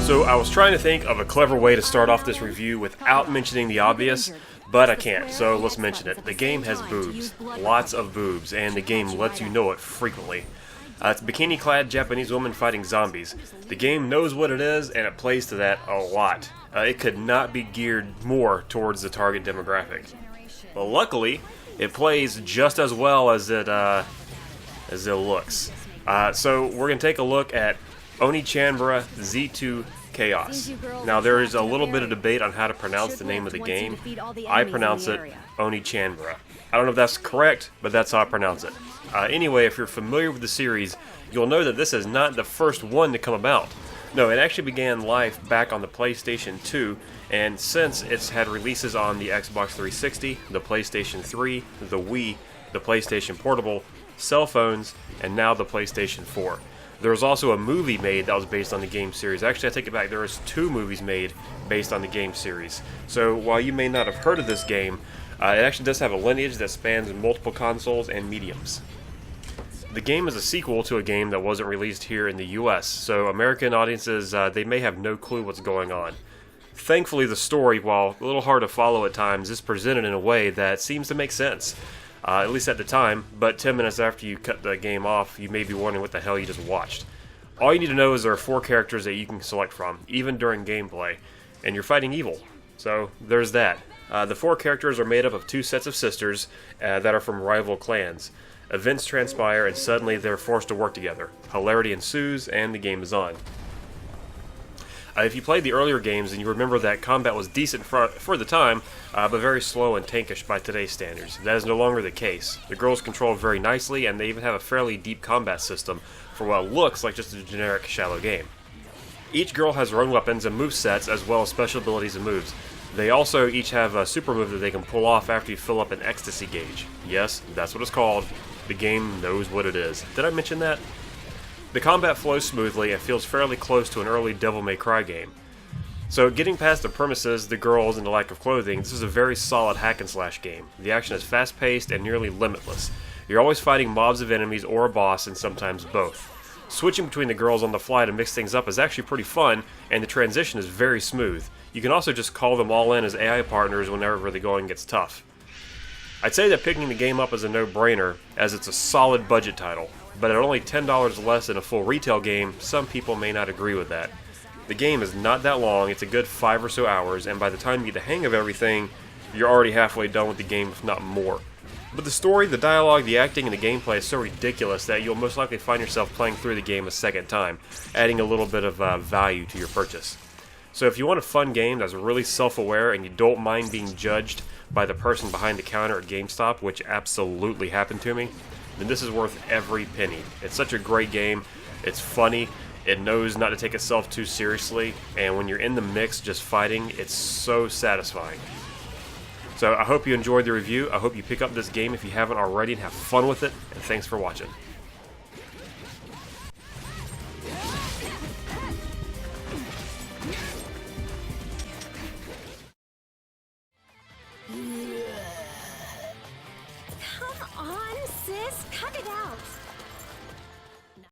So I was trying to think of a clever way to start off this review without mentioning the obvious, but I can't, so let's mention it. The game has boobs, lots of boobs, and the game lets you know it frequently. It's a bikini-clad Japanese woman fighting zombies. The game knows what it is, and it plays to that a lot. It could not be geared more towards the target demographic. But luckily, it plays just as well as it looks. So we're going to take a look at Onechanbara Z2 Chaos. Now there is a little bit of debate on how to pronounce the name of the game. I pronounce it Onechanbara. I don't know if that's correct, but that's how I pronounce it. Anyway, if you're familiar with the series, you'll know that this is not the first one to come about. No, it actually began life back on the PlayStation 2, and since it's had releases on the Xbox 360, the PlayStation 3, the Wii, the PlayStation Portable, cell phones, and now the PlayStation 4. There was also a movie made that was based on the game series. Actually, I take it back, there was 2 movies made based on the game series. So while you may not have heard of this game, it actually does have a lineage that spans multiple consoles and mediums. The game is a sequel to a game that wasn't released here in the US, so American audiences, they may have no clue what's going on. Thankfully, the story, while a little hard to follow at times, is presented in a way that seems to make sense. At least at the time, but 10 minutes after you cut the game off, you may be wondering what the hell you just watched. All you need to know is there are 4 characters that you can select from, even during gameplay, and you're fighting evil. So, there's that. The 4 characters are made up of 2 sets of sisters that are from rival clans. Events transpire, and suddenly they're forced to work together. Hilarity ensues, and the game is on. If you played the earlier games, then you remember that combat was decent for the time, but very slow and tankish by today's standards. That is no longer the case. The girls control very nicely, and they even have a fairly deep combat system for what looks like just a generic shallow game. Each girl has her own weapons and movesets, as well as special abilities and moves. They also each have a super move that they can pull off after you fill up an ecstasy gauge. Yes, that's what it's called. The game knows what it is. Did I mention that? The combat flows smoothly and feels fairly close to an early Devil May Cry game. So getting past the premises, the girls, and the lack of clothing, this is a very solid hack and slash game. The action is fast paced and nearly limitless. You're always fighting mobs of enemies or a boss, and sometimes both. Switching between the girls on the fly to mix things up is actually pretty fun, and the transition is very smooth. You can also just call them all in as AI partners whenever the going gets tough. I'd say that picking the game up is a no-brainer, as it's a solid budget title, but at only $10 less than a full retail game, some people may not agree with that. The game is not that long, it's a good 5 or so hours, and by the time you get the hang of everything, you're already halfway done with the game, if not more. But the story, the dialogue, the acting, and the gameplay is so ridiculous that you'll most likely find yourself playing through the game a second time, adding a little bit of value to your purchase. So if you want a fun game that's really self-aware and you don't mind being judged by the person behind the counter at GameStop, which absolutely happened to me, then this is worth every penny. It's such a great game, it's funny, it knows not to take itself too seriously, and when you're in the mix just fighting, it's so satisfying. So I hope you enjoyed the review, I hope you pick up this game if you haven't already and have fun with it, and thanks for watching.